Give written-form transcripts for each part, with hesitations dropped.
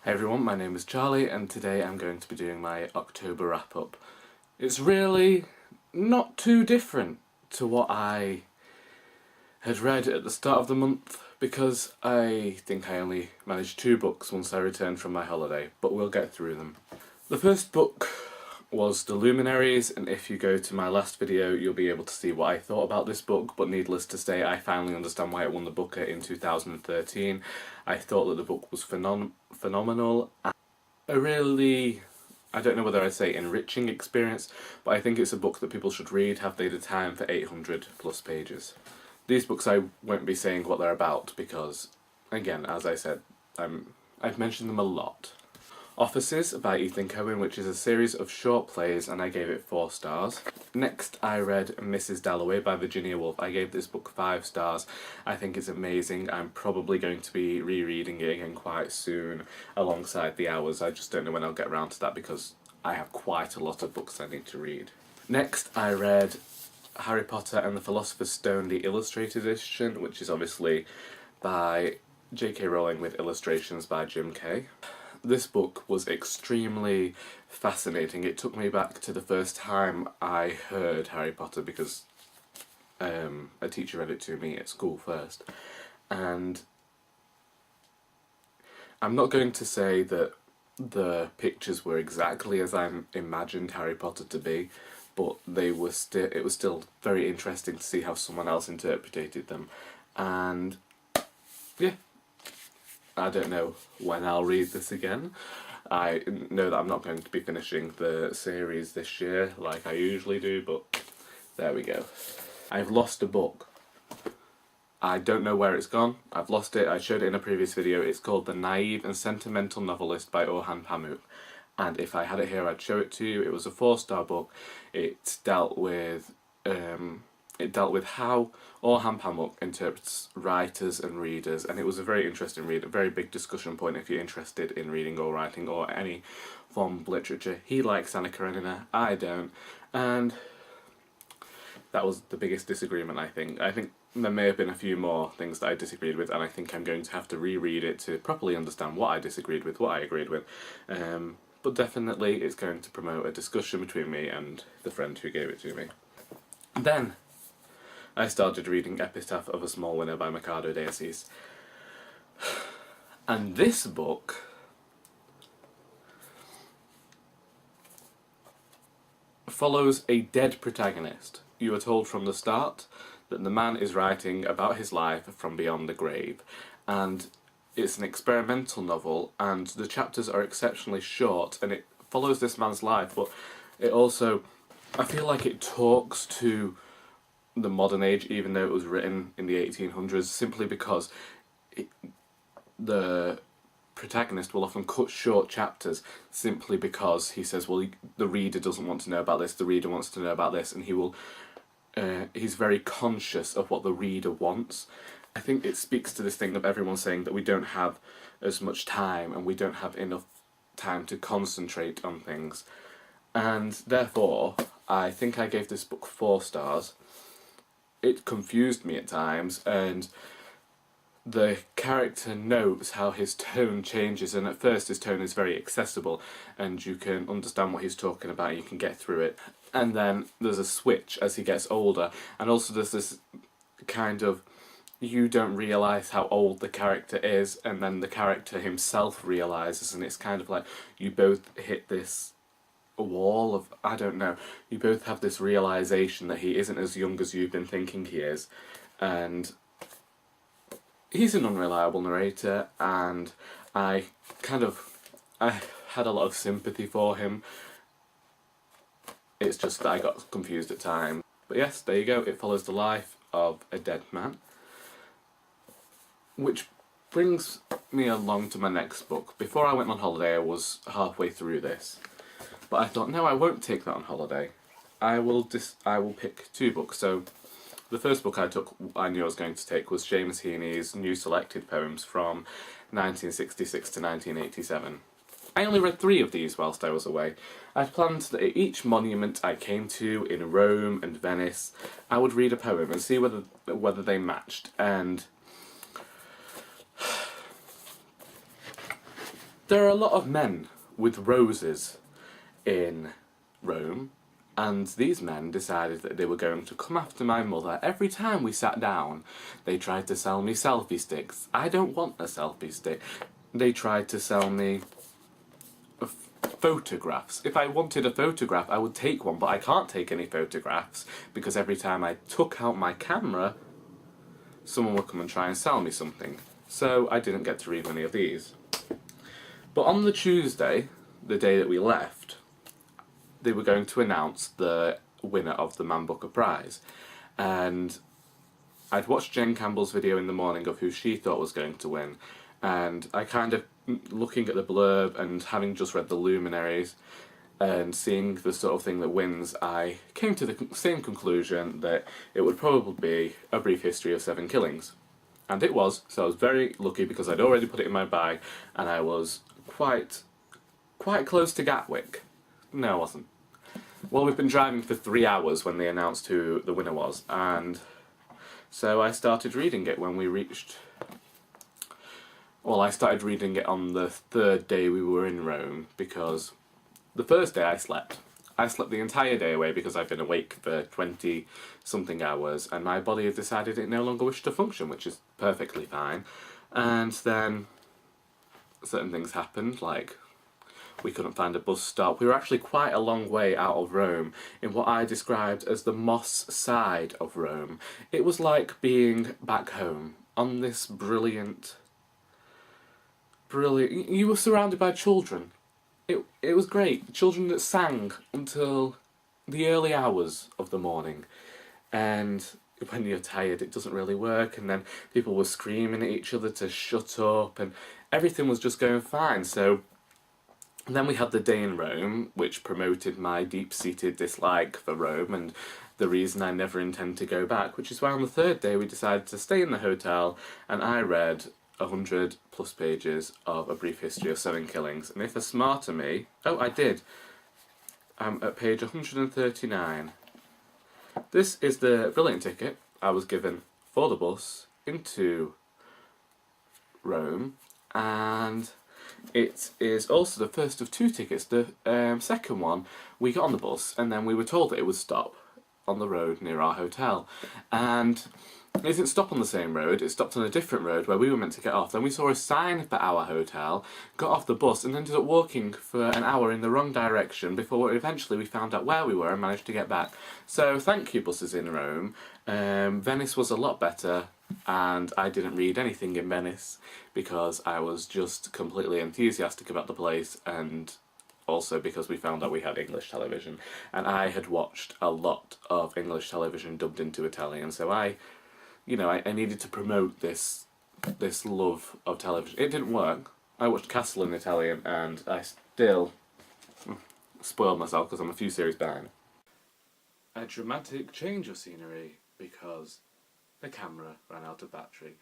Hey everyone, my name is Charlie and today I'm going to be doing my October wrap-up. It's really not too different to what I had read at the start of the month because I think I only managed 2 books once I returned from my holiday, but we'll get through them. The first book was The Luminaries, and if you go to my last video you'll be able to see what I thought about this book, but needless to say I finally understand why it won the Booker in 2013. I thought that the book was phenomenal and a really, I don't know whether I'd say enriching experience, but I think it's a book that people should read, have they the time, for 800 plus pages. These books I won't be saying what they're about because, again, as I said, I've mentioned them a lot. Offices by Ethan Cohen, which is a series of short plays, and I gave it 4 stars. Next I read Mrs. Dalloway by Virginia Woolf. I gave this book 5 stars. I think it's amazing. I'm probably going to be rereading it again quite soon alongside The Hours. I just don't know when I'll get around to that because I have quite a lot of books I need to read. Next I read Harry Potter and the Philosopher's Stone, the illustrated edition, which is obviously by J.K. Rowling with illustrations by Jim Kay. This book was extremely fascinating. It took me back to the first time I heard Harry Potter because a teacher read it to me at school first. And I'm not going to say that the pictures were exactly as I imagined Harry Potter to be, but it was still very interesting to see how someone else interpreted them. And yeah. I don't know when I'll read this again. I know that I'm not going to be finishing the series this year like I usually do, but there we go. I've lost a book. I don't know where it's gone. I've lost it. I showed it in a previous video. It's called The Naive and Sentimental Novelist by Orhan Pamuk. And if I had it here I'd show it to you. It was a 4-star book. It dealt with how Orhan Pamuk interprets writers and readers, and it was a very interesting read, a very big discussion point if you're interested in reading or writing or any form of literature. He likes Anna Karenina, I don't, and that was the biggest disagreement, I think. I think there may have been a few more things that I disagreed with, and I think I'm going to have to reread it to properly understand what I disagreed with, what I agreed with. But definitely it's going to promote a discussion between me and the friend who gave it to me. Then I started reading Epitaph of a Small Winner by Mikado de Assis. And this book follows a dead protagonist. You are told from the start that the man is writing about his life from beyond the grave, and it's an experimental novel, and the chapters are exceptionally short, and it follows this man's life, but it also, I feel like it talks to the modern age, even though it was written in the 1800s, simply because the protagonist will often cut short chapters simply because he says, well, the reader doesn't want to know about this, the reader wants to know about this, and he's very conscious of what the reader wants. I think it speaks to this thing of everyone saying that we don't have as much time and we don't have enough time to concentrate on things. And therefore, I think I gave this book 4 stars. It confused me at times, and the character notes how his tone changes, and at first his tone is very accessible and you can understand what he's talking about, you can get through it. And then there's a switch as he gets older, and also there's this kind of, you don't realise how old the character is, and then the character himself realises, and it's kind of like you both hit this wall of, I don't know, you both have this realisation that he isn't as young as you've been thinking he is, and he's an unreliable narrator, and I had a lot of sympathy for him. It's just that I got confused at times. But yes, there you go, it follows the life of a dead man. Which brings me along to my next book. Before I went on holiday I was halfway through this, but I thought, no, I won't take that on holiday. I will pick 2 books. So the first book I knew I was going to take was Seamus Heaney's New Selected Poems from 1966 to 1987. I only read 3 of these whilst I was away. I'd planned that at each monument I came to in Rome and Venice, I would read a poem and see whether they matched, and There are a lot of men with roses in Rome, and these men decided that they were going to come after my mother every time we sat down. They tried to sell me selfie sticks. I don't want a selfie stick. They tried to sell me photographs. If I wanted a photograph, I would take one, but I can't take any photographs because every time I took out my camera, someone would come and try and sell me something. So I didn't get to read many of these. But on the Tuesday, the day that we left, they were going to announce the winner of the Man Booker Prize. And I'd watched Jen Campbell's video in the morning of who she thought was going to win, and I kind of, looking at the blurb and having just read the luminaries and seeing the sort of thing that wins, I came to the same conclusion that it would probably be A Brief History of Seven Killings. And it was, so I was very lucky because I'd already put it in my bag and I was quite close to Gatwick. No, I wasn't. Well, we've been driving for 3 hours when they announced who the winner was, and so I started reading it when we reached... Well, I started reading it on the third day we were in Rome, because the first day I slept. I slept the entire day away because I've been awake for 20-something hours, and my body had decided it no longer wished to function, which is perfectly fine. And then certain things happened, like we couldn't find a bus stop. We were actually quite a long way out of Rome, in what I described as the Moss side of Rome. It was like being back home, on this brilliant... You were surrounded by children. It was great. Children that sang until the early hours of the morning. And when you're tired, it doesn't really work. And then people were screaming at each other to shut up, and everything was just going fine. So then we had the day in Rome, which promoted my deep-seated dislike for Rome and the reason I never intend to go back, which is why on the third day we decided to stay in the hotel, and I read 100 plus pages of A Brief History of Seven Killings. And if a smarter me... Oh, I did. I'm at page 139. This is the brilliant ticket I was given for the bus into Rome, and it is also the first of 2 tickets. The second one, we got on the bus and then we were told that it would stop on the road near our hotel, and it didn't stop on the same road, it stopped on a different road where we were meant to get off. Then we saw a sign for our hotel, got off the bus and ended up walking for an hour in the wrong direction before eventually we found out where we were and managed to get back. So thank you, buses in Rome. Venice was a lot better, and I didn't read anything in Venice because I was just completely enthusiastic about the place, and also because we found out we had English television, and I had watched a lot of English television dubbed into Italian, so I needed to promote this love of television. It didn't work. I watched Castle in Italian and I still spoiled myself because I'm a few series behind. A dramatic change of scenery because the camera ran out of battery.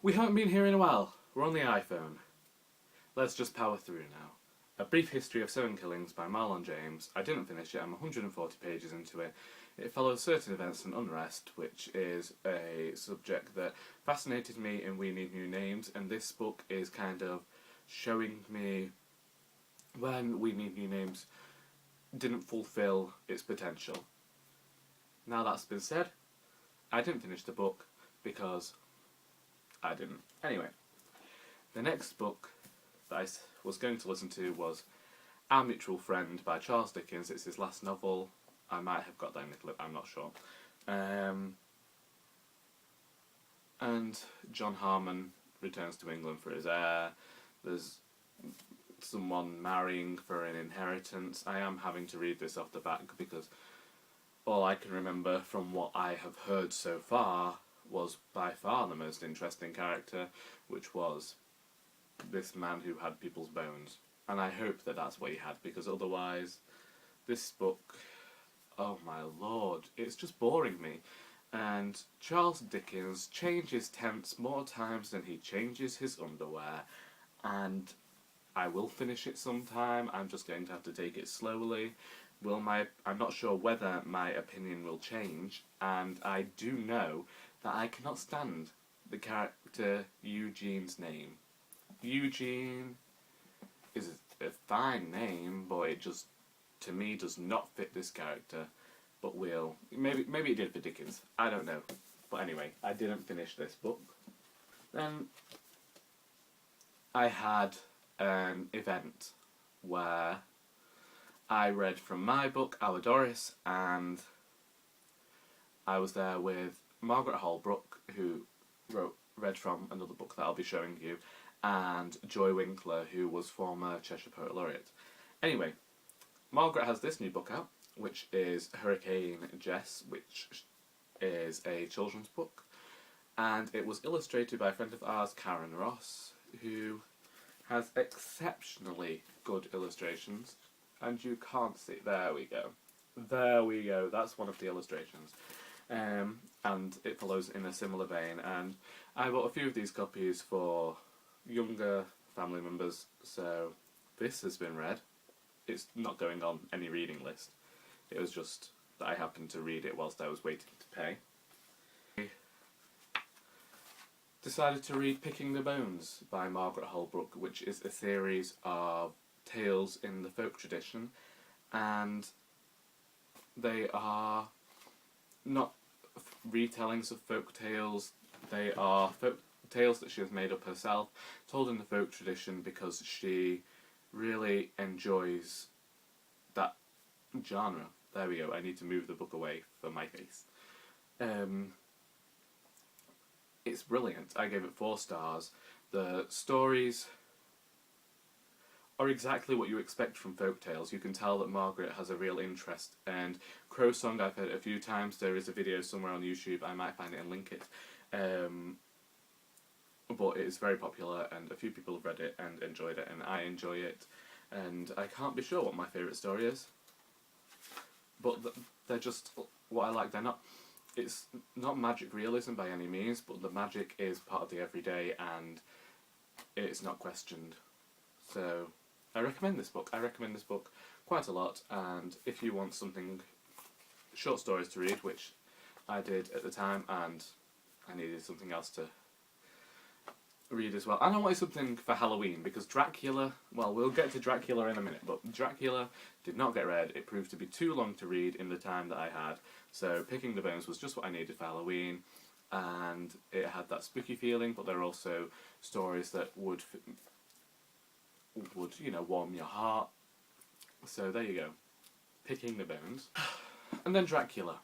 We haven't been here in a while. We're on the iPhone. Let's just power through now. A Brief History of Seven Killings by Marlon James. I didn't finish it, I'm 140 pages into it. It follows certain events and unrest, which is a subject that fascinated me in We Need New Names, and this book is kind of showing me when We Need New Names didn't fulfill its potential. Now that's been said, I didn't finish the book because I didn't. Anyway, the next book that I was going to listen to was Our Mutual Friend by Charles Dickens. It's his last novel. I might have got that in the clip, I'm not sure. And John Harmon returns to England for his heir. There's someone marrying for an inheritance. I am having to read this off the back because all I can remember from what I have heard so far was by far the most interesting character, which was this man who had people's bones. And I hope that that's what he had, because otherwise this book, oh my lord, it's just boring me. And Charles Dickens changes tense more times than he changes his underwear, and I will finish it sometime. I'm just going to have to take it slowly. I'm not sure whether my opinion will change, and I do know that I cannot stand the character Eugene's name. Eugene is a fine name, but it just, to me, does not fit this character. But maybe it did for Dickens. I don't know. But anyway, I didn't finish this book. Then I had an event where I read from my book, Our Doris, and I was there with Margaret Holbrook, who read from another book that I'll be showing you, and Joy Winkler, who was former Cheshire Poet Laureate. Anyway, Margaret has this new book out, which is Hurricane Jess, which is a children's book, and it was illustrated by a friend of ours, Karen Ross, who has exceptionally good illustrations, and you can't see, there we go, that's one of the illustrations. And it follows in a similar vein, and I bought a few of these copies for younger family members, so this has been read. It's not going on any reading list, it was just that I happened to read it whilst I was waiting to pay. I decided to read Picking the Bones by Margaret Holbrook, which is a series of tales in the folk tradition, and they are not retellings of folk tales, they are folk tales that she has made up herself, told in the folk tradition, because she really enjoys that genre. There we go, I need to move the book away from my face. It's brilliant. I gave it 4 stars. The stories are exactly what you expect from folk tales. You can tell that Margaret has a real interest, and Crow Song I've heard it a few times. There is a video somewhere on YouTube, I might find it and link it. But it is very popular, and a few people have read it and enjoyed it, and I enjoy it, and I can't be sure what my favourite story is. But they're just what I like. It's not magic realism by any means, but the magic is part of the everyday, and it's not questioned. So I recommend this book. I recommend this book quite a lot, and if you want something, short stories to read, which I did at the time, and I needed something else to read as well. And I wanted something for Halloween, because Dracula, well, we'll get to Dracula in a minute, but Dracula did not get read. It proved to be too long to read in the time that I had, so Picking the Bones was just what I needed for Halloween, and it had that spooky feeling, but there are also stories that would you know, warm your heart. So there you go, Picking the Bones. And then Dracula.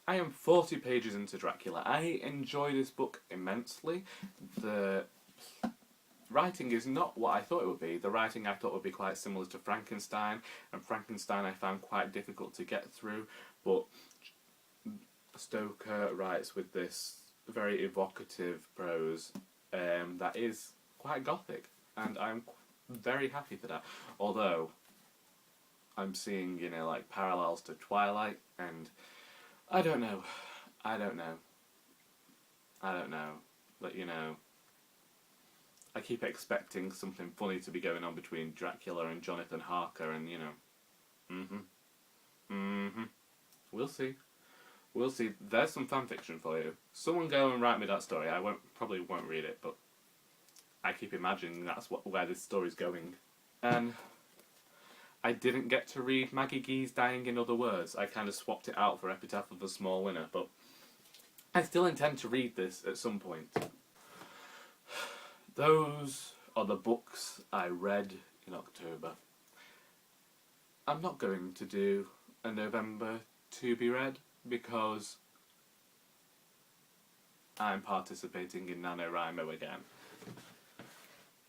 I am 40 pages into Dracula. I enjoy this book immensely. The writing is not what I thought it would be. The writing I thought would be quite similar to Frankenstein, and Frankenstein I found quite difficult to get through, but Stoker writes with this very evocative prose that is quite gothic, and I'm very happy for that. Although I'm seeing, you know, like parallels to Twilight, and I don't know, but you know, I keep expecting something funny to be going on between Dracula and Jonathan Harker, and you know, we'll see. We'll see. There's some fanfiction for you. Someone go and write me that story. I probably won't read it, but I keep imagining that's where this story's going. And I didn't get to read Maggie Gee's Dying in Other Words. I kind of swapped it out for Epitaph of a Small Winner, but I still intend to read this at some point. Those are the books I read in October. I'm not going to do a November to be read, because I'm participating in NaNoWriMo again.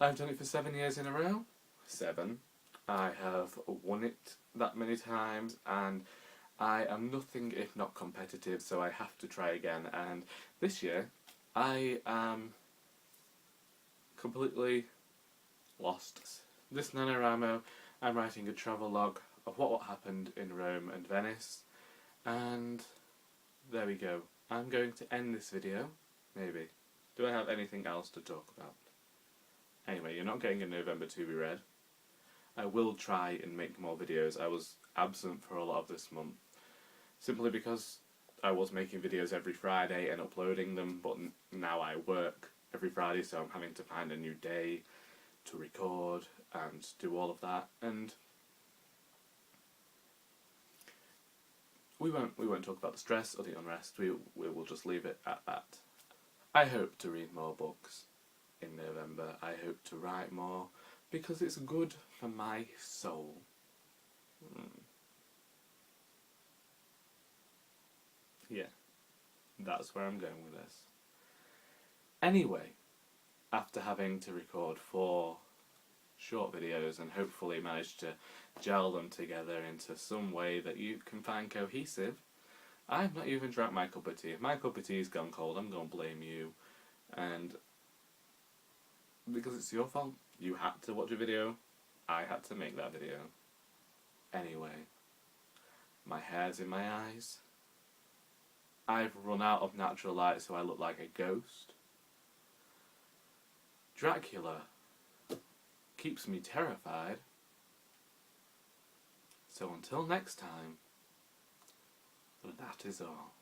I've done it for 7 years in a row. 7. I have won it that many times, and I am nothing if not competitive, so I have to try again. And this year, I am completely lost. This NaNoWriMo, I'm writing a travelogue of what happened in Rome and Venice, and there we go. I'm going to end this video, maybe. Do I have anything else to talk about? Anyway, you're not getting a November to be read. I will try and make more videos. I was absent for a lot of this month, simply because I was making videos every Friday and uploading them, but now I work every Friday, so I'm having to find a new day to record and do all of that, and we won't talk about the stress or the unrest. We will just leave it at that. I hope to read more books in November. I hope to write more because it's good for my soul. Yeah, that's where I'm going with this. Anyway, after having to record 4 short videos and hopefully manage to gel them together into some way that you can find cohesive, I've not even drank my cup of tea. If my cup of tea's gone cold, I'm going to blame you. And because it's your fault, you had to watch a video, I had to make that video. Anyway, my hair's in my eyes. I've run out of natural light, so I look like a ghost. Dracula keeps me terrified. So until next time, that is all.